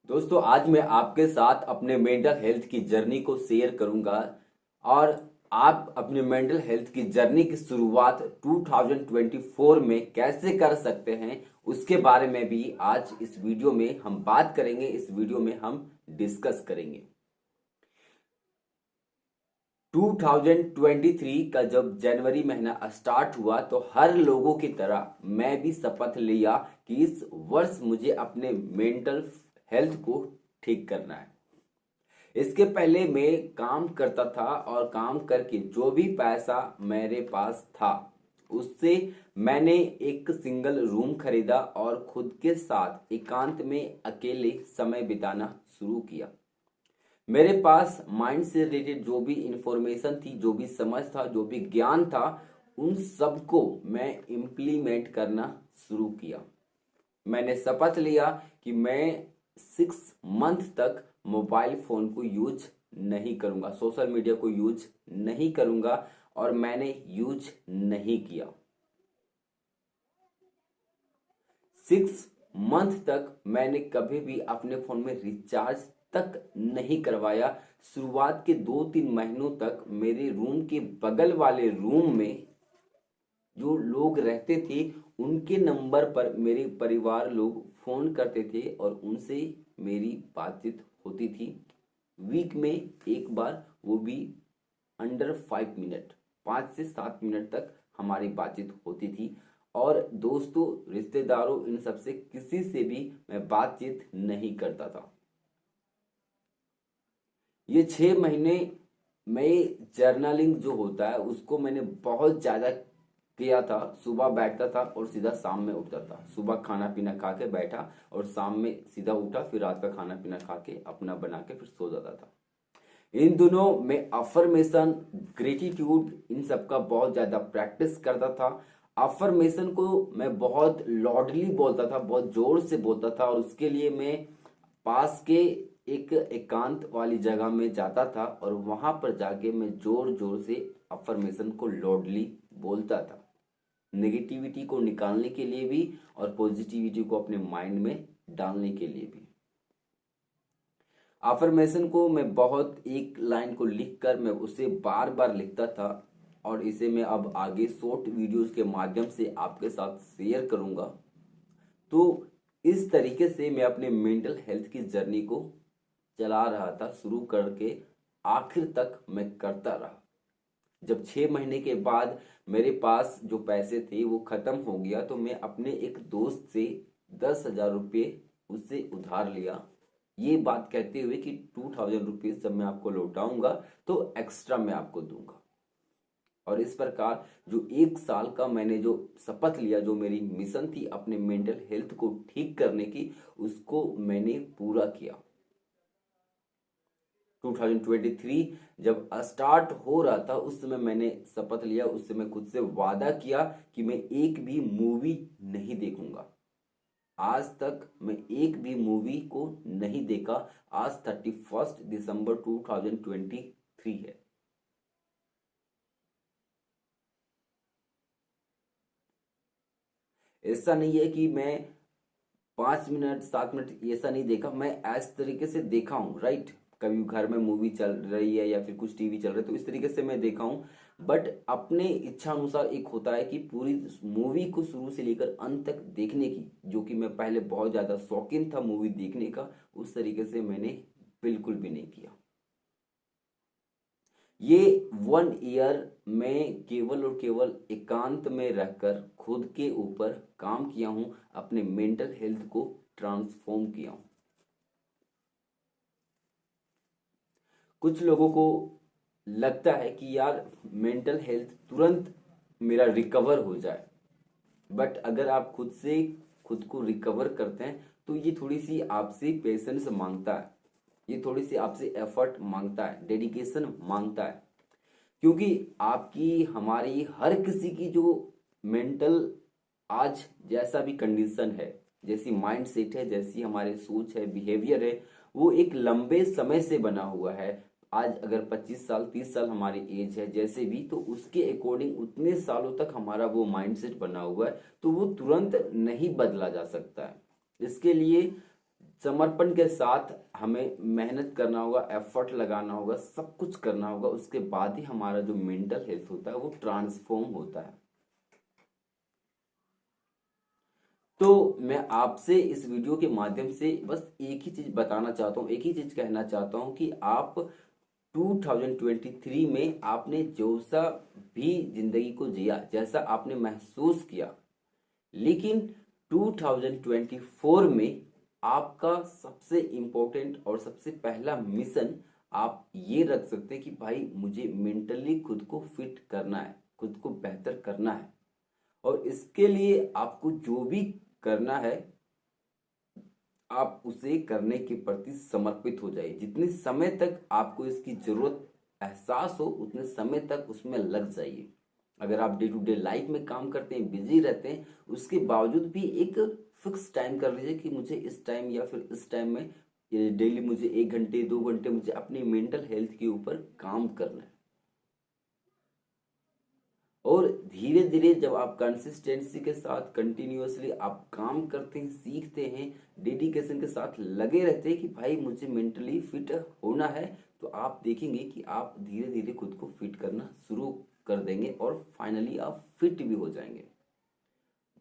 दोस्तों आज मैं आपके साथ अपने मेंटल हेल्थ की जर्नी को शेयर करूंगा और आप अपने मेंटल हेल्थ की जर्नी की शुरुआत 2024 में कैसे कर सकते हैं उसके बारे में भी आज इस वीडियो में हम बात करेंगे। इस वीडियो में हम डिस्कस करेंगे। 2023 का जब जनवरी महीना स्टार्ट हुआ तो हर लोगों की तरह मैं भी शपथ लिया कि इस वर्ष मुझे अपने मेंटल हेल्थ को ठीक करना है। इसके पहले मैं काम करता था और काम करके जो भी पैसा मेरे पास था उससे मैंने एक सिंगल रूम खरीदा और खुद के साथ एकांत में अकेले समय बिताना शुरू किया। मेरे पास माइंड से रिलेटेड जो भी इंफॉर्मेशन थी, जो भी समझ था, जो भी ज्ञान था, उन सबको मैं इम्प्लीमेंट करना शुरू किया। मैंने शपथ लिया कि मैं 6 मंथ तक मोबाइल फ़ोन को यूज नहीं करूँगा, सोशल मीडिया को यूज नहीं करूँगा और मैंने यूज नहीं किया। 6 मंथ तक मैंने कभी भी अपने फ़ोन में रिचार्ज तक नहीं करवाया। शुरुआत के 2-3 महीनों तक मेरे रूम के बगल वाले रूम में जो लोग रहते थे उनके नंबर पर मेरे परिवार लोग फ़ोन करते थे और उनसे मेरी बातचीत होती थी। वीक में एक बार, वो भी अंडर 5 मिनट, 5 से 7 मिनट तक हमारी बातचीत होती थी। और दोस्तों, रिश्तेदारों, इन सबसे किसी से भी मैं बातचीत नहीं करता था। ये 6 महीने मैं जर्नलिंग जो होता है उसको मैंने बहुत ज़्यादा किया था। सुबह बैठता था और सीधा शाम में उठता था। सुबह खाना पीना खा के बैठा और शाम में सीधा उठा, फिर रात का खाना पीना खा के अपना बना के फिर सो जाता था। इन दिनों में अफर्मेशन, ग्रेटिट्यूड, इन सब का बहुत ज़्यादा प्रैक्टिस करता था। अफर्मेशन को मैं बहुत लाउडली बोलता था, बहुत जोर से बोलता था और उसके लिए मैं पास के एक एकांत वाली जगह में जाता था और वहां पर जाके मैं जोर जोर से अफर्मेशन को लाउडली बोलता था। नेगेटिविटी को निकालने के लिए भी और पॉजिटिविटी को अपने माइंड में डालने के लिए भी। अफर्मेशन को मैं बहुत एक लाइन को लिखकर मैं उसे बार बार लिखता था और इसे मैं अब आगे शॉर्ट वीडियोस के माध्यम से आपके साथ शेयर करूंगा। तो इस तरीके से मैं अपने मेंटल हेल्थ की जर्नी को चला रहा था, शुरू करके आखिर तक मैं करता रहा। जब 6 महीने के बाद मेरे पास जो पैसे थे वो खत्म हो गया तो मैं अपने एक दोस्त से 10,000 रुपये उससे उधार लिया, ये बात कहते हुए कि 2,000 रुपीज जब मैं आपको लौटाऊंगा तो एक्स्ट्रा मैं आपको दूंगा। और इस प्रकार जो 1 साल का मैंने जो शपथ लिया, जो मेरी मिशन थी अपने मेंटल हेल्थ को ठीक करने की, उसको मैंने पूरा किया। 2023 जब स्टार्ट हो रहा था उस समय मैंने शपथ लिया, उस समय खुद से वादा किया कि मैं एक भी मूवी नहीं देखूंगा। आज तक मैं एक भी मूवी को नहीं देखा। आज 31 दिसंबर 2023 है। ऐसा नहीं है कि मैं 5 मिनट 7 मिनट ऐसा नहीं देखा, मैं इस तरीके से देखा हूँ, राइट। कभी घर में मूवी चल रही है या फिर कुछ टीवी चल रहा है तो इस तरीके से मैं देखा हूँ। बट अपने इच्छा अनुसार एक होता है कि पूरी मूवी को शुरू से लेकर अंत तक देखने की, जो कि मैं पहले बहुत ज़्यादा शौकीन था मूवी देखने का, उस तरीके से मैंने बिल्कुल भी नहीं किया। ये 1 ईयर में केवल और केवल एकांत में रहकर खुद के ऊपर काम किया हूं, अपने मेंटल हेल्थ को ट्रांसफॉर्म किया हूं। कुछ लोगों को लगता है कि यार मेंटल हेल्थ तुरंत मेरा रिकवर हो जाए, बट अगर आप खुद से खुद को रिकवर करते हैं तो ये थोड़ी सी आपसे पेशेंस मांगता है, ये थोड़ी सी आपसे एफर्ट मांगता है, डेडिकेशन मांगता है। क्योंकि आपकी, हमारी, हर किसी की जो मेंटल आज जैसा भी कंडीशन है, जैसी माइंड सेट है, जैसी हमारे सोच है, बिहेवियर है, वो एक लंबे समय से बना हुआ है। आज अगर 25 साल 30 साल हमारी एज है जैसे भी, तो उसके अकॉर्डिंग उतने सालों तक हमारा वो माइंडसेट बना हुआ है, तो वो तुरंत नहीं बदला जा सकता है। इसके लिए समर्पण के साथ हमें मेहनत करना होगा, एफर्ट लगाना होगा, सब कुछ करना होगा। उसके बाद ही हमारा जो मेंटल हेल्थ होता है वो ट्रांसफॉर्म होता है। तो मैं आपसे इस वीडियो के माध्यम से बस एक ही चीज बताना चाहता हूँ, एक ही चीज कहना चाहता हूँ कि आप 2023 में आपने जो सा भी जिंदगी को जिया, जैसा आपने महसूस किया, लेकिन 2024 में आपका सबसे इम्पोर्टेंट और सबसे पहला मिशन आप ये रख सकते हैं कि भाई मुझे मेंटली खुद को फिट करना है, खुद को बेहतर करना है। और इसके लिए आपको जो भी करना है आप उसे करने के प्रति समर्पित हो जाइए। जितने समय तक आपको इसकी जरूरत एहसास हो उतने समय तक उसमें लग जाइए। अगर आप डे टू डे लाइफ में काम करते हैं, बिजी रहते हैं, उसके बावजूद भी एक फिक्स टाइम कर लीजिए कि मुझे इस टाइम या फिर इस टाइम में डेली मुझे 1 घंटे 2 घंटे मुझे अपनी मेंटल हेल्थ के ऊपर काम करना है। और धीरे धीरे जब आप कंसिस्टेंसी के साथ कंटिन्यूअसली आप काम करते हैं, सीखते हैं, डेडिकेशन के साथ लगे रहते हैं कि भाई मुझे मेंटली फिट होना है, तो आप देखेंगे कि आप धीरे धीरे खुद को फिट करना शुरू कर देंगे और फाइनली आप फिट भी हो जाएंगे।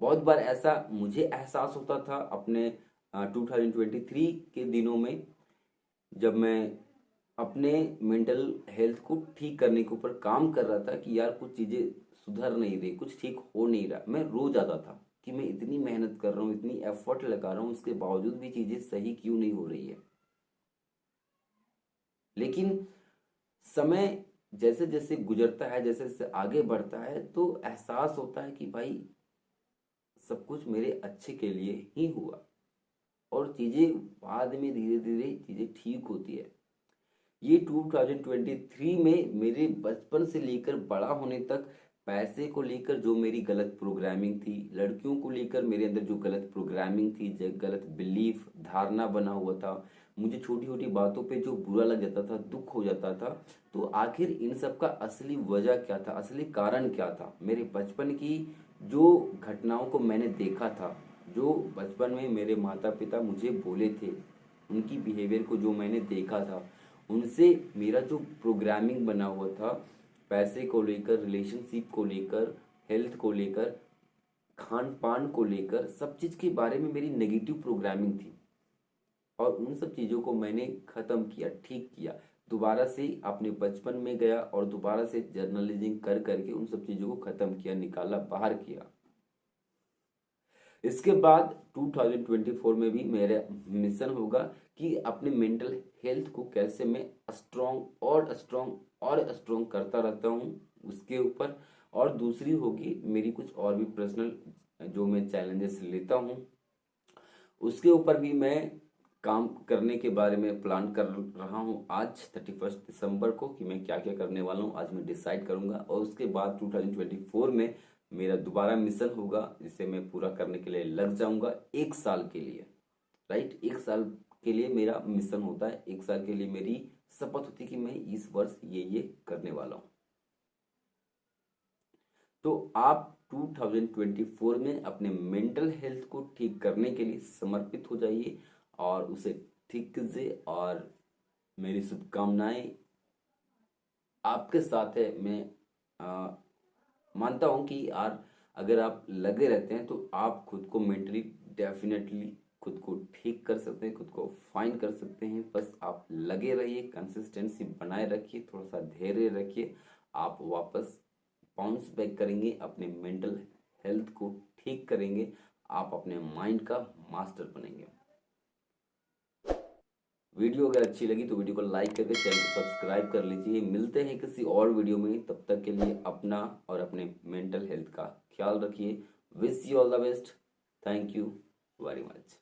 बहुत बार ऐसा मुझे एहसास होता था अपने 2023 के दिनों में, जब मैं अपने मेंटल हेल्थ को ठीक करने के ऊपर काम कर रहा था कि यार कुछ चीज़ें सुधर नहीं रही, कुछ ठीक हो नहीं रहा। मैं रो जाता था कि मैं इतनी मेहनत कर रहा हूँ, इतनी एफर्ट लगा रहा हूँ, उसके बावजूद भी चीज़ें सही क्यों नहीं हो रही है। लेकिन समय जैसे जैसे गुजरता है, जैसे जैसे आगे बढ़ता है, तो एहसास होता है कि भाई सब कुछ मेरे अच्छे के लिए ही हुआ और चीज़ें बाद में धीरे धीरे चीज़ें ठीक होती है। ये 2023 में मेरे बचपन से लेकर बड़ा होने तक पैसे को लेकर जो मेरी गलत प्रोग्रामिंग थी, लड़कियों को लेकर मेरे अंदर जो गलत प्रोग्रामिंग थी, जो गलत बिलीफ धारणा बना हुआ था, मुझे छोटी छोटी बातों पे जो बुरा लग जाता था, दुख हो जाता था, तो आखिर इन सब का असली वजह क्या था, असली कारण क्या था। मेरे बचपन की जो घटनाओं को मैंने देखा था, जो बचपन में मेरे माता पिता मुझे बोले थे, उनकी बिहेवियर को जो मैंने देखा था, उनसे मेरा जो प्रोग्रामिंग बना हुआ था, पैसे को लेकर, रिलेशनशिप को लेकर, हेल्थ को लेकर, खान पान को लेकर, सब चीज़ के बारे में मेरी नेगेटिव प्रोग्रामिंग थी। और उन सब चीज़ों को मैंने ख़त्म किया, ठीक किया, दोबारा से अपने बचपन में गया और दोबारा से जर्नलिज्म कर करके उन सब चीज़ों को ख़त्म किया, निकाला, बाहर किया। इसके बाद 2024 में भी मेरा मिशन होगा कि अपने मेंटल हेल्थ को कैसे मैं स्ट्रॉन्ग और स्ट्रॉन्ग और स्ट्रॉन्ग करता रहता हूँ उसके ऊपर। और दूसरी होगी मेरी कुछ और भी पर्सनल जो मैं चैलेंजेस लेता हूँ, उसके ऊपर भी मैं काम करने के बारे में प्लान कर रहा हूँ आज 31 दिसंबर को कि मैं क्या क्या करने वाला हूँ। आज मैं डिसाइड करूँगा और उसके बाद 2024 में मेरा दोबारा मिशन होगा जिसे मैं पूरा करने के लिए लग जाऊंगा 1 साल के लिए। राइट, 1 साल के लिए मेरा मिशन होता है, 1 साल के लिए मेरी शपथ होती है कि मैं इस वर्ष ये करने वाला हूँ। तो आप 2024 में अपने मेंटल हेल्थ को ठीक करने के लिए समर्पित हो जाइए और उसे ठीक कीजिए। और मेरी शुभकामनाएं आपके साथ है। मैं मानता हूं कि यार अगर आप लगे रहते हैं तो आप खुद को मेंटली डेफिनेटली खुद को ठीक कर सकते हैं, खुद को फाइन कर सकते हैं। बस आप लगे रहिए, कंसिस्टेंसी बनाए रखिए, थोड़ा सा धैर्य रखिए, आप वापस बाउंस बैक करेंगे, अपने मेंटल हेल्थ को ठीक करेंगे, आप अपने माइंड का मास्टर बनेंगे। वीडियो अगर अच्छी लगी तो वीडियो को लाइक करके चैनल को सब्सक्राइब कर लीजिए। मिलते हैं किसी और वीडियो में, तब तक के लिए अपना और अपने मेंटल हेल्थ का ख्याल रखिए। Wish you all the best. Thank you very much.